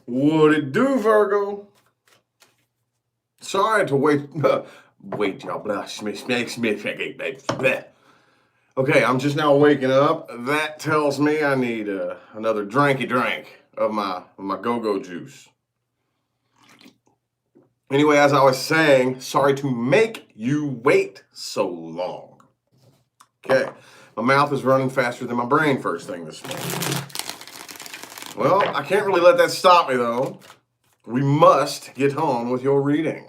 What it do, Virgo? Sorry to wait. Wait, y'all. Okay, I'm just now waking up. That tells me I need another drink of my go-go juice. Anyway, as I was saying, sorry to make you wait so long. Okay, my mouth is running faster than my brain first thing this morning. Well, I can't really let that stop me, though. We must get on with your reading.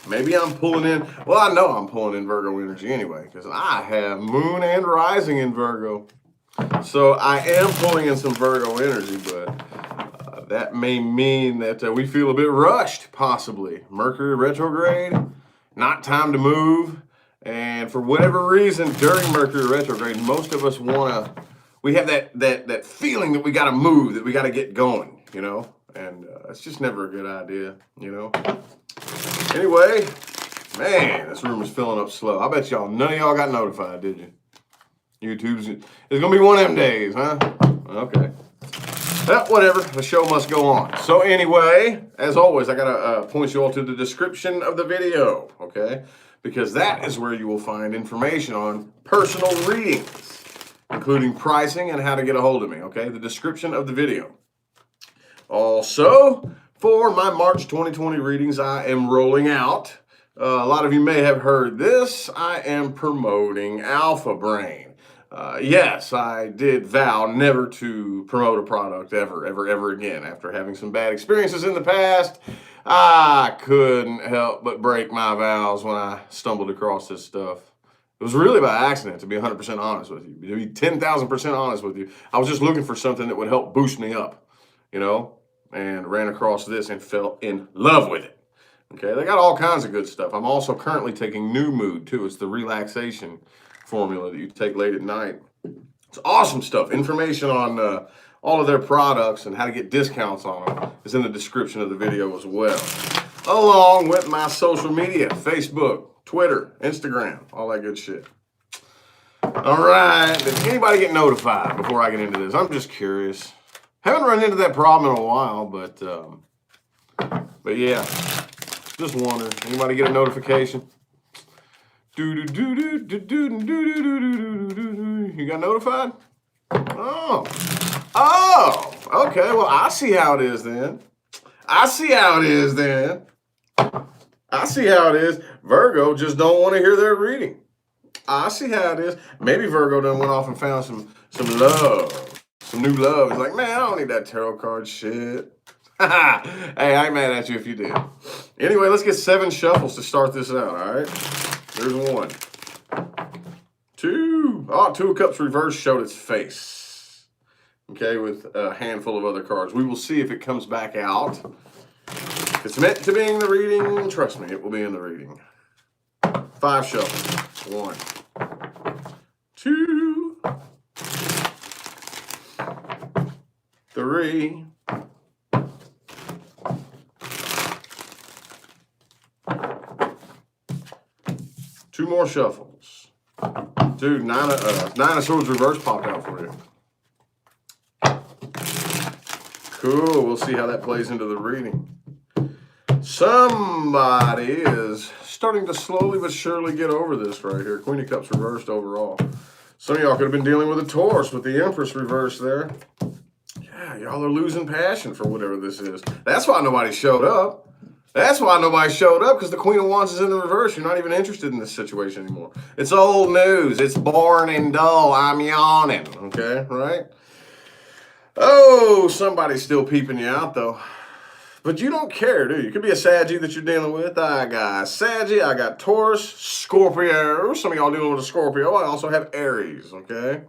Maybe I'm pulling in, well, I know I'm pulling in Virgo energy anyway, because I have moon and rising in Virgo. So I am pulling in some Virgo energy, but that may mean that we feel a bit rushed, possibly. Mercury retrograde, not time to move. And for whatever reason, during Mercury retrograde, most of us we have that feeling that we got to move, that we got to get going, you know? And it's just never a good idea, you know? Anyway, man, this room is filling up slow. I bet y'all, none of y'all got notified, did you? YouTube's, it's going to be one of them days, huh? Okay. Well, whatever, the show must go on. So anyway, as always, I got to point you all to the description of the video, okay? Because that is where you will find information on personal readings, including pricing and how to get a hold of me, okay? The description of the video. Also, for my March 2020 readings, I am rolling out. A lot of you may have heard this. I am promoting Alpha Brain. Yes, I did vow never to promote a product ever again. After having some bad experiences in the past, I couldn't help but break my vows when I stumbled across this stuff. It was really by accident, to be 100% honest with you. To be 10,000% honest with you. I was just looking for something that would help boost me up, you know, and ran across this and fell in love with it. Okay, they got all kinds of good stuff. I'm also currently taking New Mood, too. It's the relaxation formula that you take late at night. It's awesome stuff. Information on all of their products and how to get discounts on them is in the description of the video as well, along with my social media, Facebook, Twitter, Instagram, all that good shit. All right, did anybody get notified before I get into this? I'm just curious. Haven't run into that problem in a while, but yeah, just wondering. Anybody get a notification? You got notified? Oh, okay. Well, I see how it is then. I see how it is. Virgo just don't want to hear their reading. I see how it is. Maybe Virgo done went off and found some love, some new love. He's like, man, I don't need that tarot card shit. Hey, I ain't mad at you if you did. Anyway, let's get 7 shuffles to start this out, all right? There's 1. 2. Oh, 2 of Cups reversed showed its face. Okay, with a handful of other cards. We will see if it comes back out. If it's meant to be in the reading, trust me, it will be in the reading. 5 shuffles. 1. 2. 3. 2 more shuffles. Dude, 9 of Swords reverse popped out for you. Cool, we'll see how that plays into the reading. Somebody is starting to slowly but surely get over this right here. Queen of Cups reversed overall. Some of y'all could have been dealing with a Taurus with the Empress reversed there. Yeah, y'all are losing passion for whatever this is. That's why nobody showed up. Because the Queen of Wands is in the reverse. You're not even interested in this situation anymore. It's old news. It's boring and dull. I'm yawning. Okay, right? Oh, somebody's still peeping you out, though. But you don't care, do you? It could be a Saggy that you're dealing with. I got Saggy. I got Taurus, Scorpio. Some of y'all dealing with a Scorpio. I also have Aries, okay?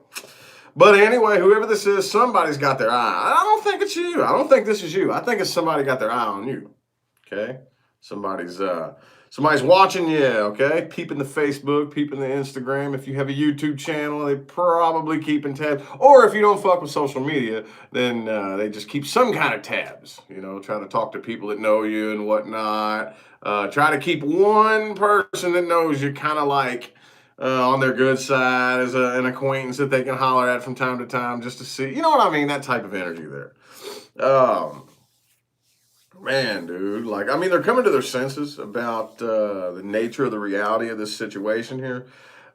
But anyway, whoever this is, somebody's got their eye. I don't think it's you. I don't think this is you. I think it's somebody got their eye on you. Okay, somebody's watching you, okay? Peeping the Facebook, peeping the Instagram. If you have a YouTube channel, they probably keeping tabs. Or if you don't fuck with social media, then they just keep some kind of tabs. You know, try to talk to people that know you and whatnot. Try to keep one person that knows you kind of like on their good side as an acquaintance that they can holler at from time to time just to see. You know what I mean? That type of energy there. Man, dude, like, I mean, they're coming to their senses about the nature of the reality of this situation here.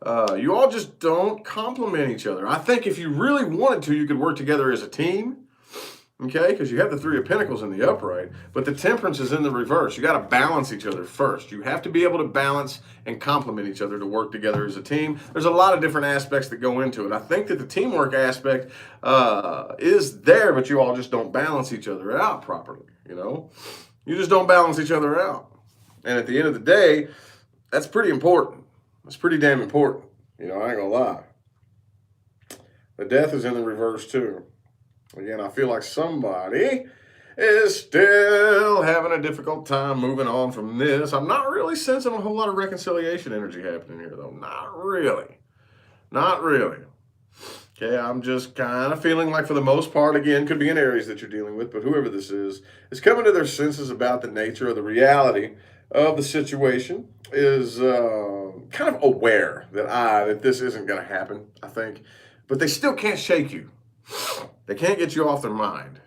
You all just don't complement each other. I think if you really wanted to, you could work together as a team. Okay, because you have the Three of Pentacles in the upright, but the Temperance is in the reverse. You got to balance each other first. You have to be able to balance and complement each other to work together as a team. There's a lot of different aspects that go into it. I think that the teamwork aspect is there, but you all just don't balance each other out properly. You know, you just don't balance each other out. And at the end of the day, that's pretty important. It's pretty damn important. You know, I ain't gonna lie. The Death is in the reverse too. Again, I feel like somebody is still having a difficult time moving on from this. I'm not really sensing a whole lot of reconciliation energy happening here, though. Not really. Not really. Okay, I'm just kind of feeling like, for the most part, again, could be in Aries that you're dealing with, but whoever this is coming to their senses about the nature of the reality of the situation, is kind of aware that this isn't going to happen, I think. But they still can't shake you. They can't get you off their mind.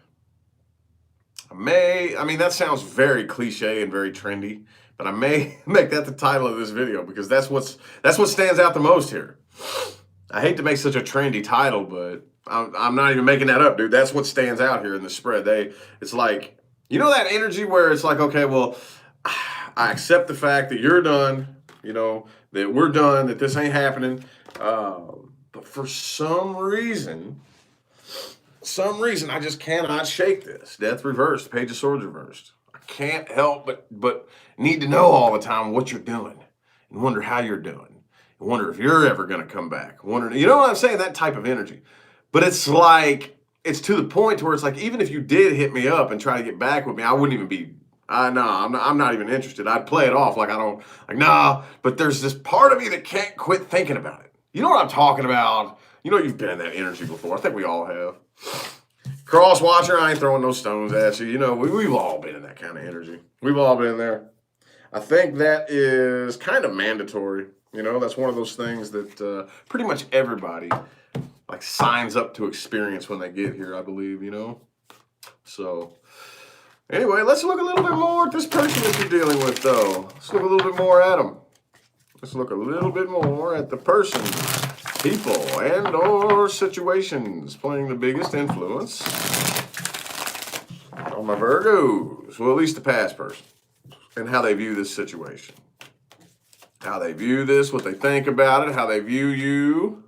I mean, that sounds very cliche and very trendy, but I may make that the title of this video, because that's what stands out the most here. I hate to make such a trendy title, but I'm not even making that up, dude. That's what stands out here in the spread. It's like, you know, that energy where it's like, okay, well, I accept the fact that you're done, you know, that we're done, that this ain't happening. But for some reason, I just cannot shake this. Death reversed, Page of Swords reversed. I can't help but need to know all the time what you're doing, and wonder how you're doing, and wonder if you're ever going to come back. You know what I'm saying? That type of energy. But it's like, it's to the point to where it's like, even if you did hit me up and try to get back with me, I wouldn't even be, I'm not even interested. I'd play it off like nah, but there's this part of me that can't quit thinking about it. You know what I'm talking about? You know, you've been in that energy before. I think we all have. Cross watcher, I ain't throwing no stones at you. You know, we've all been in that kind of energy. We've all been there. I think that is kind of mandatory. You know, that's one of those things that pretty much everybody like signs up to experience when they get here, I believe, you know. So anyway, let's look a little bit more at this person that you're dealing with, though. Let's look a little bit more at them. Let's look a little bit more at the person, people, and or situations playing the biggest influence on my Virgos. Well, at least the past person, and how they view this situation. How they view this, what they think about it, how they view you,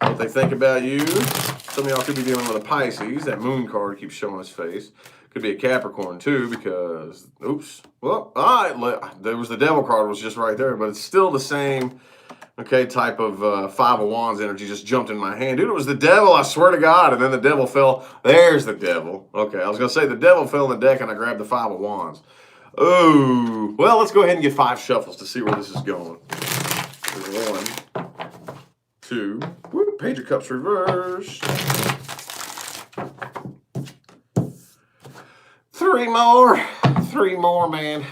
what they think about you. Some of y'all could be dealing with a Pisces. That moon card keeps showing its face. Could be a Capricorn too, because, oops. Well, all right, there was the Devil card was just right there, but it's still the same, okay, type of Five of Wands energy just jumped in my hand. Dude, it was the Devil, I swear to God, and then the Devil fell. There's the Devil. Okay, I was going to say the Devil fell in the deck, and I grabbed the Five of Wands. Oh, well, let's go ahead and get 5 shuffles to see where this is going. There's 1, 2, whoop, Page of Cups reversed. 3 more, man.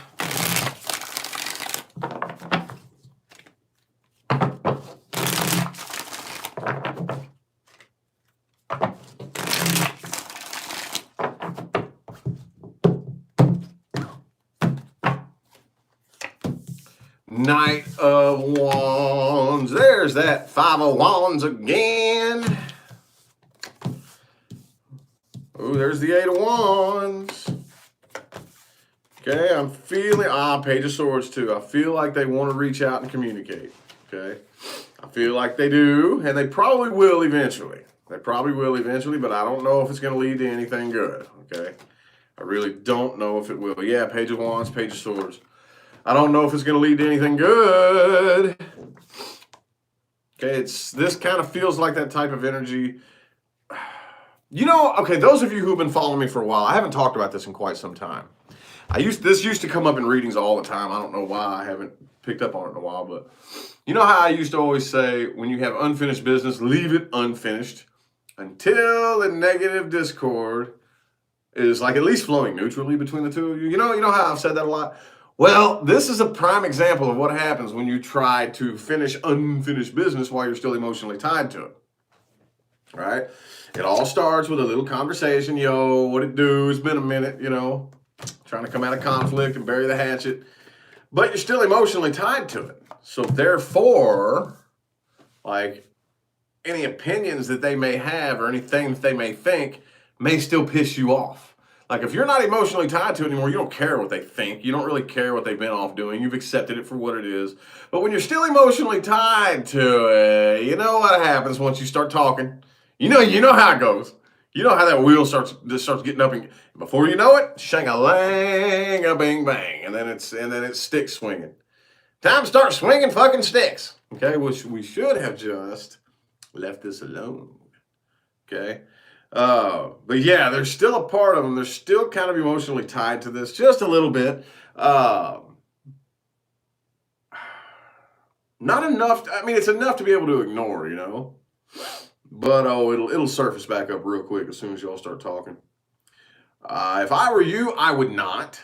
Knight of Wands. There's that 5 of Wands again. Oh, there's the 8 of Wands. Okay, I'm feeling, Page of Swords too. I feel like they want to reach out and communicate. Okay, I feel like they do, and they probably will eventually. But I don't know if it's going to lead to anything good. Okay, I really don't know if it will. Yeah, Page of Wands, Page of Swords. I don't know if it's going to lead to anything good. Okay, this kind of feels like that type of energy. You know, okay, those of you who've been following me for a while, I haven't talked about this in quite some time. This used to come up in readings all the time. I don't know why I haven't picked up on it in a while, but you know how I used to always say, when you have unfinished business, leave it unfinished until the negative discord is like at least flowing neutrally between the two of you. You know how I've said that a lot? Well, this is a prime example of what happens when you try to finish unfinished business while you're still emotionally tied to it. right? It all starts with a little conversation. Yo, what it do? It's been a minute, trying to come out of conflict and bury the hatchet. But you're still emotionally tied to it. So therefore, like, any opinions that they may have or anything that they may think may still piss you off. Like, if you're not emotionally tied to it anymore, you don't care what they think. You don't really care what they've been off doing. You've accepted it for what it is. But when you're still emotionally tied to it, you know what happens once you start talking. You know how it goes. You know how that wheel starts getting up, and before you know it, shang-a-lang, a bing bang, and then it's sticks swinging. Time to start swinging fucking sticks. Okay, which we should have just left this alone. Okay. But yeah, there's still a part of them. They're still kind of emotionally tied to this, just a little bit. Not enough. I mean, it's enough to be able to ignore, But it'll surface back up real quick as soon as y'all start talking. If I were you, I would not.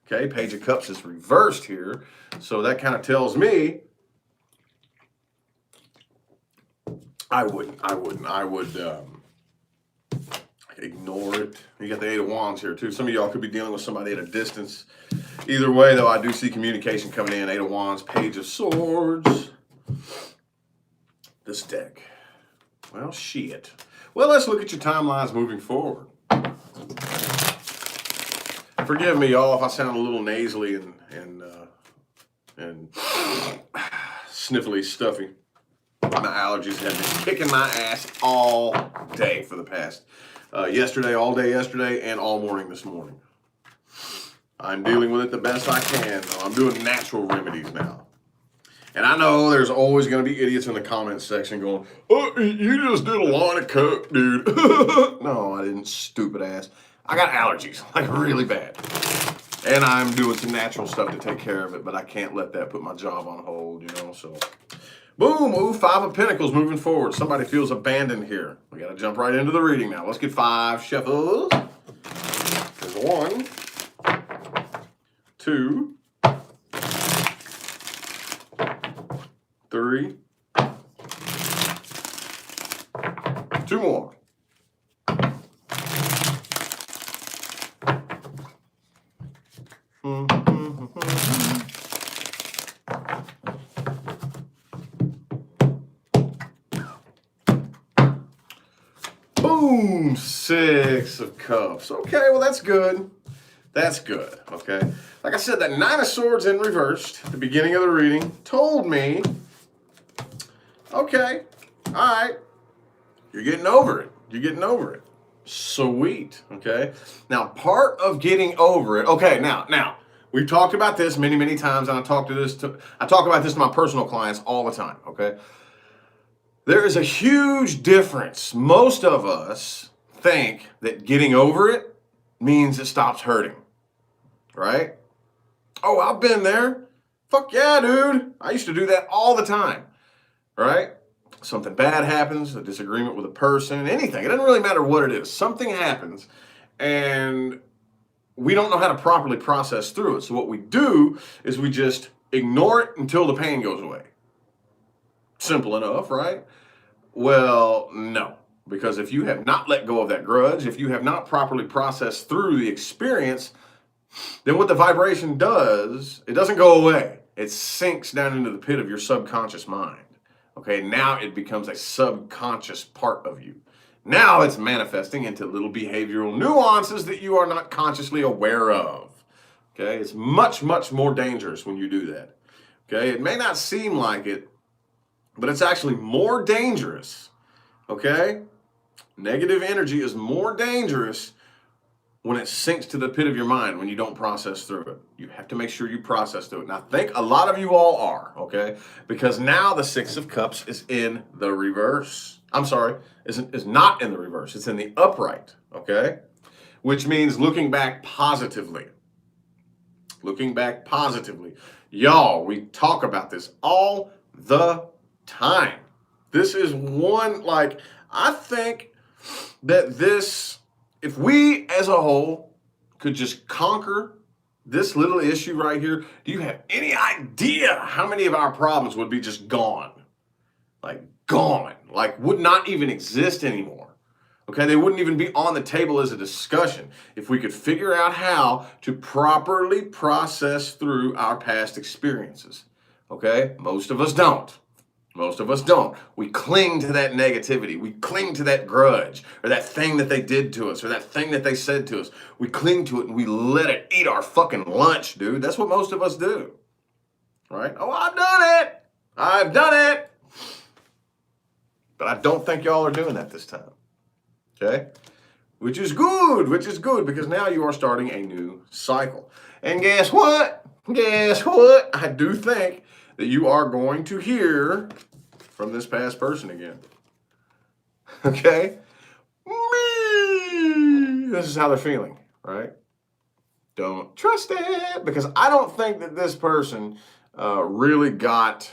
Okay, Page of Cups is reversed here, so that kind of tells me I wouldn't. I would ignore it. You got the Eight of Wands here too. Some of y'all could be dealing with somebody at a distance. Either way, though, I do see communication coming in. Eight of Wands, Page of Swords. This deck. Well, shit. Well, let's look at your timelines moving forward. Forgive me, y'all, if I sound a little nasally and sniffly stuffy. My allergies have been kicking my ass all day for the past all day yesterday, and all morning this morning. I'm dealing with it the best I can. I'm doing natural remedies now. And I know there's always going to be idiots in the comments section going, "Oh, you just did a line of coke, dude." No, I didn't, stupid ass. I got allergies, like really bad. And I'm doing some natural stuff to take care of it, but I can't let that put my job on hold, so. Boom, ooh, Five of Pentacles moving forward. Somebody feels abandoned here. We got to jump right into the reading now. Let's get 5 shuffles. There's 1, 2, 3, 2 more. Boom, 6 of Cups. Okay, well, that's good. That's good, okay? Like I said, that 9 of Swords in reversed at the beginning of the reading told me, okay, all right, you're getting over it. You're getting over it. Sweet, okay? Now, part of getting over it, okay, now, we've talked about this many, many times, and I talk about this to my personal clients all the time, okay? There is a huge difference. Most of us think that getting over it means it stops hurting, right? Oh, I've been there. Fuck yeah, dude. I used to do that all the time, right? Something bad happens, a disagreement with a person, anything. It doesn't really matter what it is. Something happens, and we don't know how to properly process through it. So what we do is we just ignore it until the pain goes away. Simple enough, right? Well, no. Because if you have not let go of that grudge, if you have not properly processed through the experience, then what the vibration does, it doesn't go away. It sinks down into the pit of your subconscious mind. Okay, now it becomes a subconscious part of you. Now it's manifesting into little behavioral nuances that you are not consciously aware of. Okay, it's much, much more dangerous when you do that. Okay, it may not seem like it, but it's actually more dangerous. Okay, negative energy is more dangerous when it sinks to the pit of your mind, when you don't process through it. You have to make sure you process through it. And I think a lot of you all are, okay? Because now the 6 of Cups is in the reverse. I'm sorry, is not in the reverse. It's in the upright, okay? Which means looking back positively. Looking back positively. Y'all, we talk about this all the time. This is one, I think that this, if we as a whole could just conquer this little issue right here, do you have any idea how many of our problems would be just gone? Like gone, like would not even exist anymore. Okay, they wouldn't even be on the table as a discussion if we could figure out how to properly process through our past experiences. Okay, most of us don't. Most of us don't. We cling to that negativity. We cling to that grudge or that thing that they did to us or that thing that they said to us. We cling to it and we let it eat our fucking lunch, dude. That's what most of us do. Right? Oh, I've done it. I've done it. But I don't think y'all are doing that this time. Okay? Which is good because now you are starting a new cycle. And guess what? Guess what? I do think that you are going to hear from this past person again. Okay? This is how they're feeling, right? Don't trust it, because I don't think that this person really got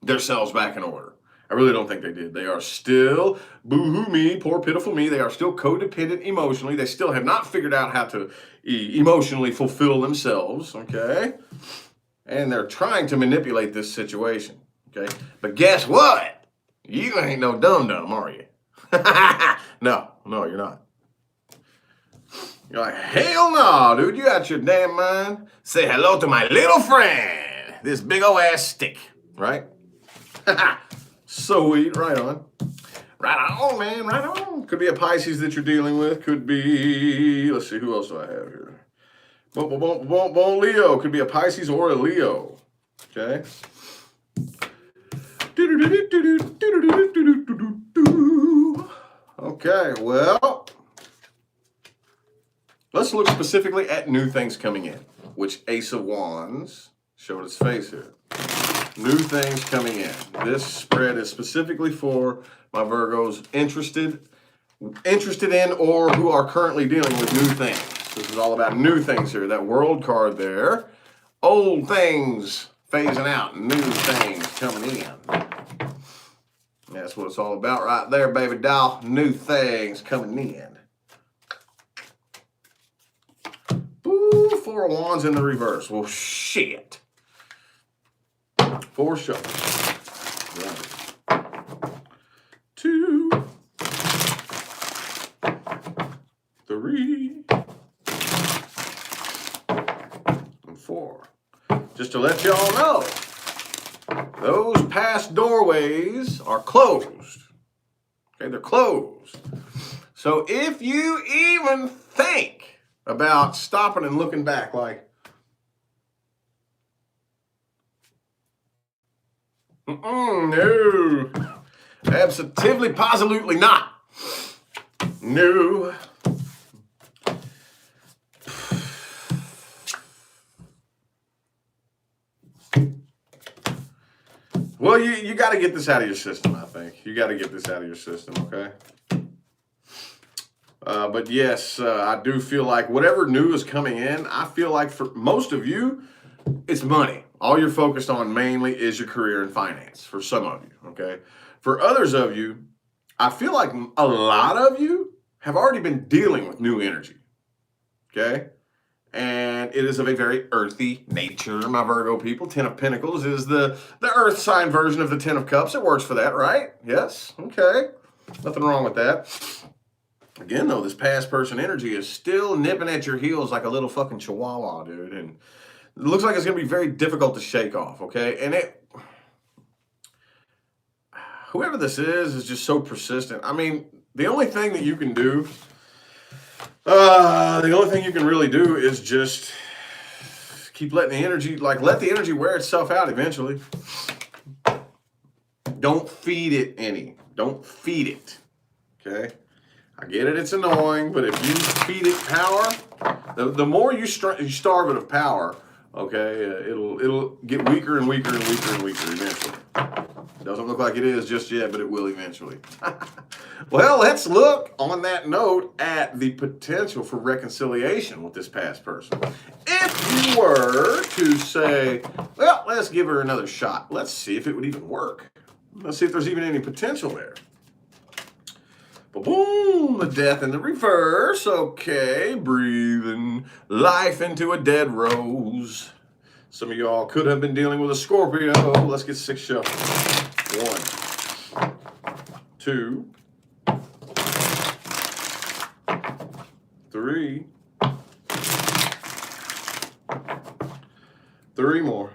themselves back in order. I really don't think they did. They are still, boo-hoo me, poor pitiful me. They are still codependent emotionally. They still have not figured out how to emotionally fulfill themselves, okay? And they're trying to manipulate this situation, okay? But guess what? You ain't no dum-dum, are you? No, you're not. You're like, hell no, dude. You out your damn mind. Say hello to my little friend. This big ol' ass stick, right? Sweet, right on. Right on, man, right on. Could be a Pisces that you're dealing with. Could be, let's see, who else do I have here? Leo. Could be a Pisces or a Leo. Okay. Okay, well, let's look specifically at new things coming in, which Ace of Wands showed its face here. New things coming in. This spread is specifically for my Virgos interested in or who are currently dealing with new things. This is all about new things here. That World card there. Old things phasing out. New things coming in. That's what it's all about right there, baby doll. New things coming in. Ooh, Four of Wands in the reverse. Well, shit. Four shovels. 1, 2, 3, and 4. Just to let y'all know, those past doorways are closed. Okay, they're closed. So if you even think about stopping and looking back like, no, absolutely, positively not. No. Well, you got to get this out of your system, I think. You got to get this out of your system, okay? But yes, I do feel like whatever new is coming in, I feel like for most of you, it's money. All you're focused on mainly is your career and finance, for some of you, okay? For others of you, I feel like a lot of you have already been dealing with new energy, okay? And it is of a very earthy nature, my Virgo people. 10 of Pentacles is the earth sign version of the 10 of Cups. It works for that, right? Yes, okay. Nothing wrong with that. Again, though, this past person energy is still nipping at your heels like a little fucking chihuahua, dude. And it looks like it's going to be very difficult to shake off, okay? And whoever this is just so persistent. I mean, the only thing that you can do, the only thing you can really do is just keep letting the energy, let the energy wear itself out eventually. Don't feed it any. Don't feed it, okay? I get it, it's annoying, but if you feed it power, the more you starve it of power, okay, it'll get weaker and weaker and weaker and weaker eventually. Doesn't look like it is just yet, but it will eventually. Well, let's look on that note at the potential for reconciliation with this past person. If you were to say, well, let's give her another shot. Let's see if it would even work. Let's see if there's even any potential there. Boom, the death in the reverse. Okay, breathing life into a dead rose. Some of y'all could have been dealing with a Scorpio. Let's get 6 shuffles. 1, 2, 3. 3 more.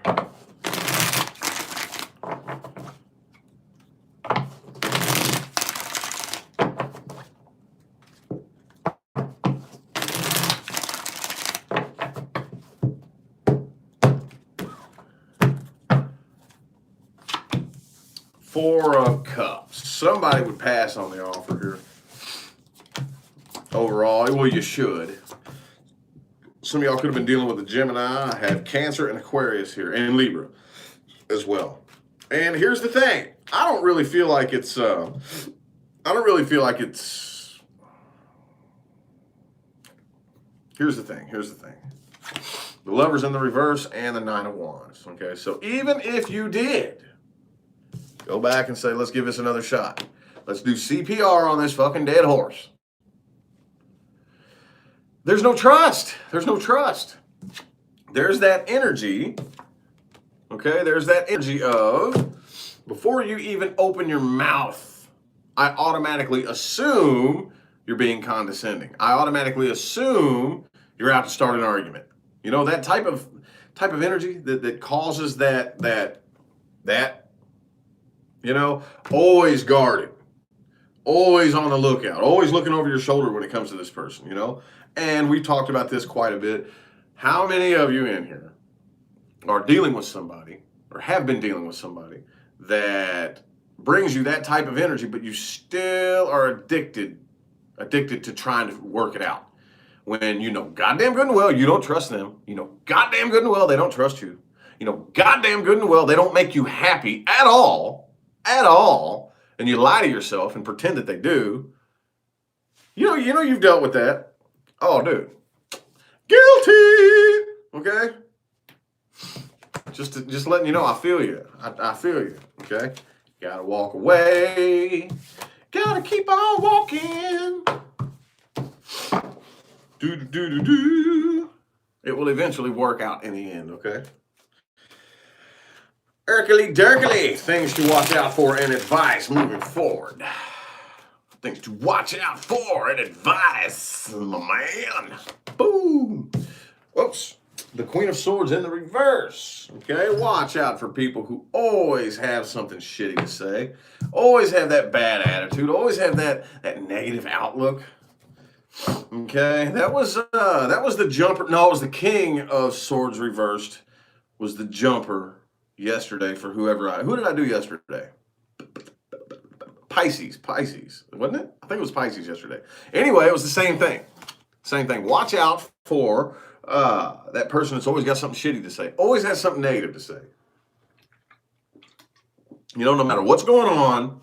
4 of Cups. Somebody would pass on the offer here. Overall, well, you should. Some of y'all could have been dealing with a Gemini. I have Cancer and Aquarius here, and Libra as well. And here's the thing. I don't really feel like it's, here's the thing. The Lover's in the reverse and the 9 of Wands. Okay, so even if you did go back and say, let's give this another shot. Let's do CPR on this fucking dead horse. There's no trust. There's that energy, okay? There's that energy of, before you even open your mouth, I automatically assume you're being condescending. I automatically assume you're out to start an argument. You know, that type of energy that causes that, you know, always guarded, always on the lookout, always looking over your shoulder when it comes to this person, you know? And we talked about this quite a bit. How many of you in here are dealing with somebody or have been dealing with somebody that brings you that type of energy, but you still are addicted to trying to work it out? When you know goddamn good and well you don't trust them. You know goddamn good and well they don't trust you. You know goddamn good and well they don't make you happy at all, and you lie to yourself and pretend that they do. You know you've dealt with that. Oh, dude. Guilty! Okay? Just letting you know, I feel you. I feel you, okay? Gotta walk away. Gotta keep on walking. Do. It will eventually work out in the end, okay? Erkely Derkely, things to watch out for and advice moving forward. Things to watch out for and advice, my man. Boom. Whoops. The Queen of Swords in the reverse. Okay, watch out for people who always have something shitty to say, always have that bad attitude, always have that negative outlook. Okay, that was the jumper. No, it was the King of Swords reversed. Was the jumper yesterday for who did I do yesterday? Pisces, wasn't it? I think it was Pisces yesterday. Anyway, it was the same thing. Watch out for that person that's always got something shitty to say, always has something negative to say. You know, no matter what's going on,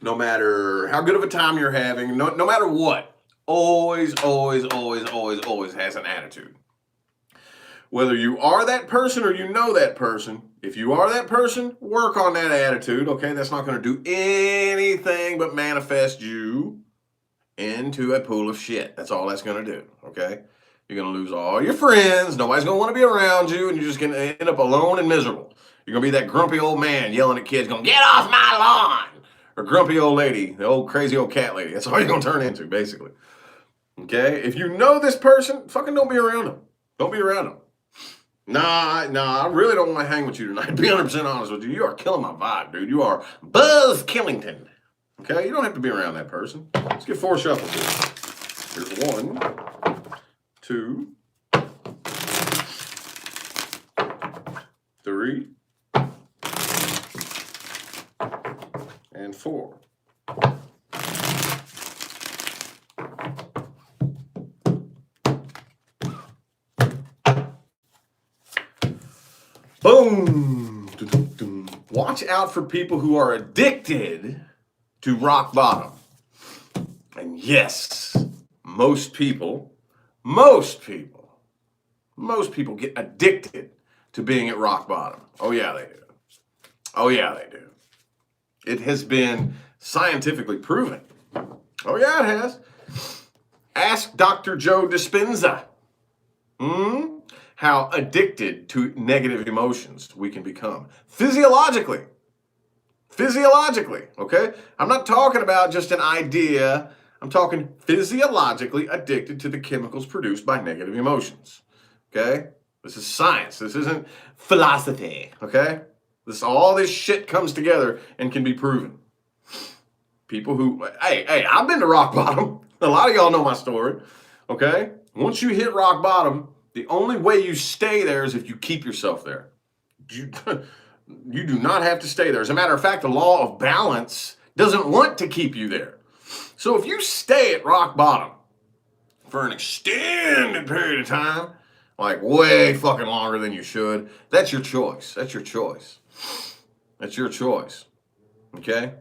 no matter how good of a time you're having, no matter what, always has an attitude. Whether you are that person or you know that person, if you are that person, work on that attitude, okay? That's not going to do anything but manifest you into a pool of shit. That's all that's going to do, okay? You're going to lose all your friends. Nobody's going to want to be around you, and you're just going to end up alone and miserable. You're going to be that grumpy old man yelling at kids going, get off my lawn! Or grumpy old lady, the old crazy old cat lady. That's all you're going to turn into, basically. Okay? If you know this person, fucking don't be around them. Don't be around them. Nah, I really don't want to hang with you tonight. To be 100% honest with you, you are killing my vibe, dude. You are Buzz Killington. Okay? You don't have to be around that person. Let's get 4 shuffles here. Here's 1, 2, 3, and 4. Boom! Watch out for people who are addicted to rock bottom. And yes, most people get addicted to being at rock bottom. Oh yeah, they do. It has been scientifically proven. Oh yeah, it has. Ask Dr. Joe Dispenza. How addicted to negative emotions we can become. Physiologically. Physiologically, okay? I'm not talking about just an idea. I'm talking physiologically addicted to the chemicals produced by negative emotions, okay? This is science. This isn't philosophy, okay? All this shit comes together and can be proven. People who, hey, I've been to rock bottom. A lot of y'all know my story, okay? Once you hit rock bottom, the only way you stay there is if you keep yourself there. You do not have to stay there. As a matter of fact, the law of balance doesn't want to keep you there. So if you stay at rock bottom for an extended period of time, like way fucking longer than you should, that's your choice. That's your choice. That's your choice. Okay?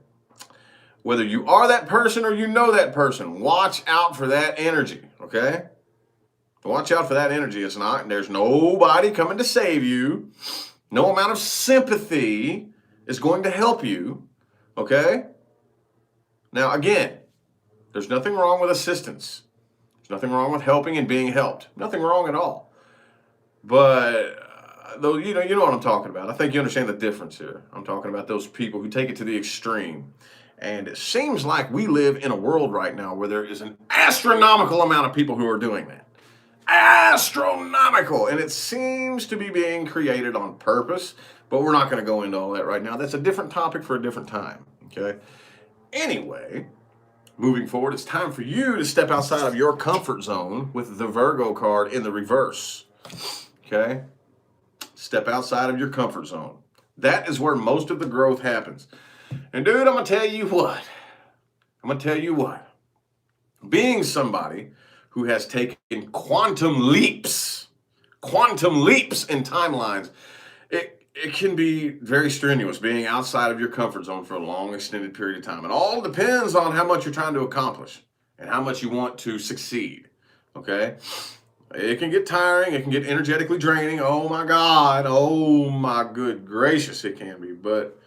Whether you are that person or you know that person, watch out for that energy. Okay? Watch out for that energy. There's nobody coming to save you. No amount of sympathy is going to help you, okay? Now, again, there's nothing wrong with assistance. There's nothing wrong with helping and being helped. Nothing wrong at all. But, though, you know what I'm talking about. I think you understand the difference here. I'm talking about those people who take it to the extreme. And it seems like we live in a world right now where there is an astronomical amount of people who are doing that. Astronomical, and it seems to be being created on purpose, but we're not going to go into all that right now. That's a different topic for a different time, okay? Anyway, moving forward, it's time for you to step outside of your comfort zone with the Virgo card in the reverse, okay? Step outside of your comfort zone. That is where most of the growth happens. And dude, I'm going to tell you what. Being somebody who has taken quantum leaps in timelines, it can be very strenuous being outside of your comfort zone for a long extended period of time. It all depends on how much you're trying to accomplish and how much you want to succeed, okay? It can get tiring, it can get energetically draining. Oh my God, oh my good gracious, it can be. But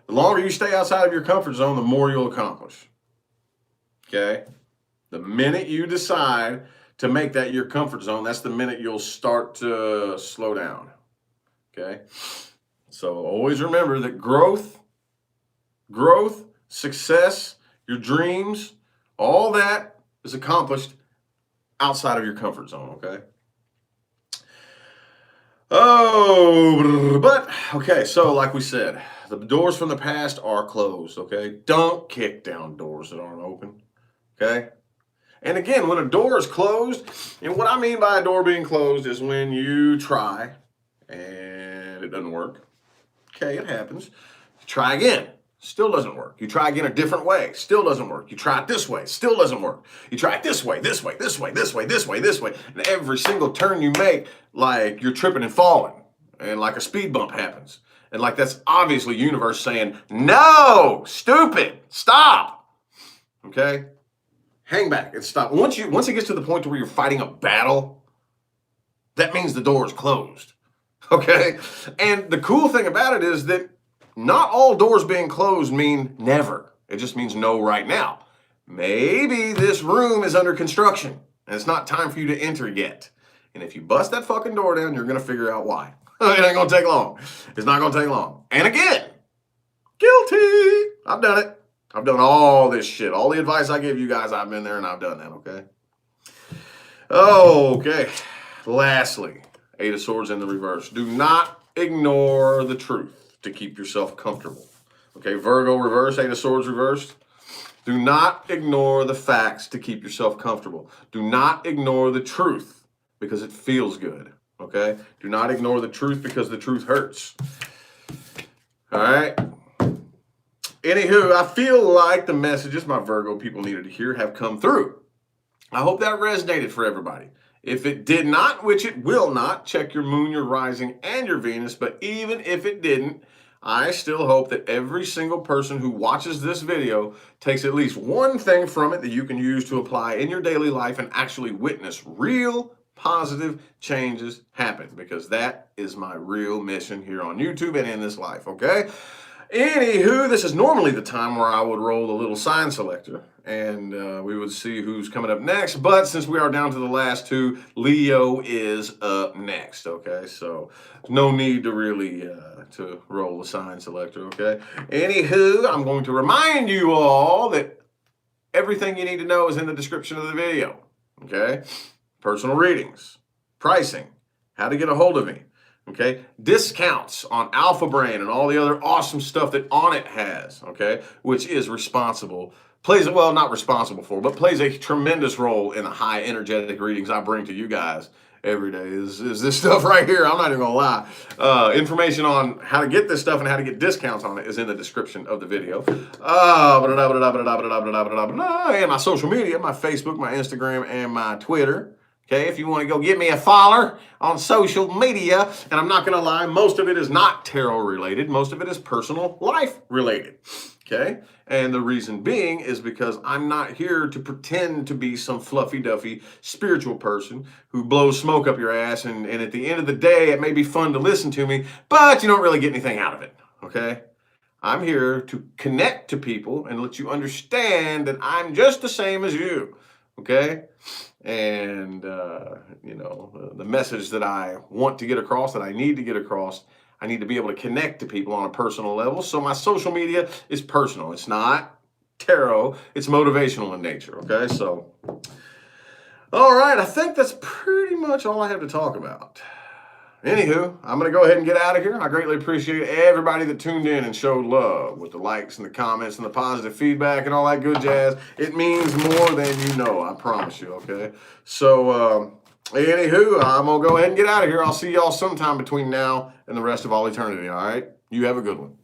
the longer you stay outside of your comfort zone, the more you'll accomplish, okay? The minute you decide to make that your comfort zone, that's the minute you'll start to slow down, okay? So always remember that growth, success, your dreams, all that is accomplished outside of your comfort zone, okay? Okay, so like we said, the doors from the past are closed, okay? Don't kick down doors that aren't open, okay? And again, when a door is closed, and what I mean by a door being closed is when you try and it doesn't work. Okay, it happens. You try again, still doesn't work. You try again a different way, still doesn't work. You try it this way, still doesn't work. You try it this way. And every single turn you make, like you're tripping and falling, and like a speed bump happens. And like that's obviously universe saying, no, stupid, stop. Okay? Hang back and stop. Once it gets to the point where you're fighting a battle, that means the door is closed. Okay? And the cool thing about it is that not all doors being closed mean never. It just means no right now. Maybe this room is under construction and it's not time for you to enter yet. And if you bust that fucking door down, you're going to figure out why. It ain't going to take long. It's not going to take long. And again, guilty. I've done it. I've done all this shit. All the advice I give you guys, I've been there and I've done that, okay? Okay. Lastly, Eight of Swords in the reverse. Do not ignore the truth to keep yourself comfortable. Okay, Virgo reverse, Eight of Swords reversed. Do not ignore the facts to keep yourself comfortable. Do not ignore the truth because it feels good, okay? Do not ignore the truth because the truth hurts. All right? Anywho, I feel like the messages my Virgo people needed to hear have come through. I hope that resonated for everybody. If it did not, which it will not, check your moon, your rising, and your Venus. But even if it didn't, I still hope that every single person who watches this video takes at least one thing from it that you can use to apply in your daily life and actually witness real positive changes happen, because that is my real mission here on YouTube and in this life, okay? Anywho, this is normally the time where I would roll a little sign selector and we would see who's coming up next. But since we are down to the last two, Leo is up next. Okay, so no need to really to roll the sign selector. Okay. Anywho, I'm going to remind you all that everything you need to know is in the description of the video. Okay, personal readings, pricing, how to get a hold of me. Okay, discounts on Alpha Brain and all the other awesome stuff that Onnit has, okay, which is responsible, plays, well, not responsible for, but plays a tremendous role in the high energetic readings I bring to you guys every day is this stuff right here. I'm not even gonna lie. Information on how to get this stuff and how to get discounts on it is in the description of the video. And my social media, my Facebook, my Instagram, and my Twitter. Okay, if you want to go get me a follower on social media, and I'm not going to lie, most of it is not tarot related. Most of it is personal life related. Okay, and the reason being is because I'm not here to pretend to be some fluffy duffy spiritual person who blows smoke up your ass, and at the end of the day, it may be fun to listen to me, but you don't really get anything out of it. Okay, I'm here to connect to people and let you understand that I'm just the same as you. Okay, and you know, the message that I want to get across, that I need to get across, I need to be able to connect to people on a personal level. So my social media is personal. It's not tarot. It's motivational in nature. Okay, so all right, I think that's pretty much all I have to talk about. Anywho, I'm going to go ahead and get out of here. I greatly appreciate everybody that tuned in and showed love with the likes and the comments and the positive feedback and all that good jazz. It means more than you know, I promise you, okay? So, anywho, I'm going to go ahead and get out of here. I'll see y'all sometime between now and the rest of all eternity, all right? You have a good one.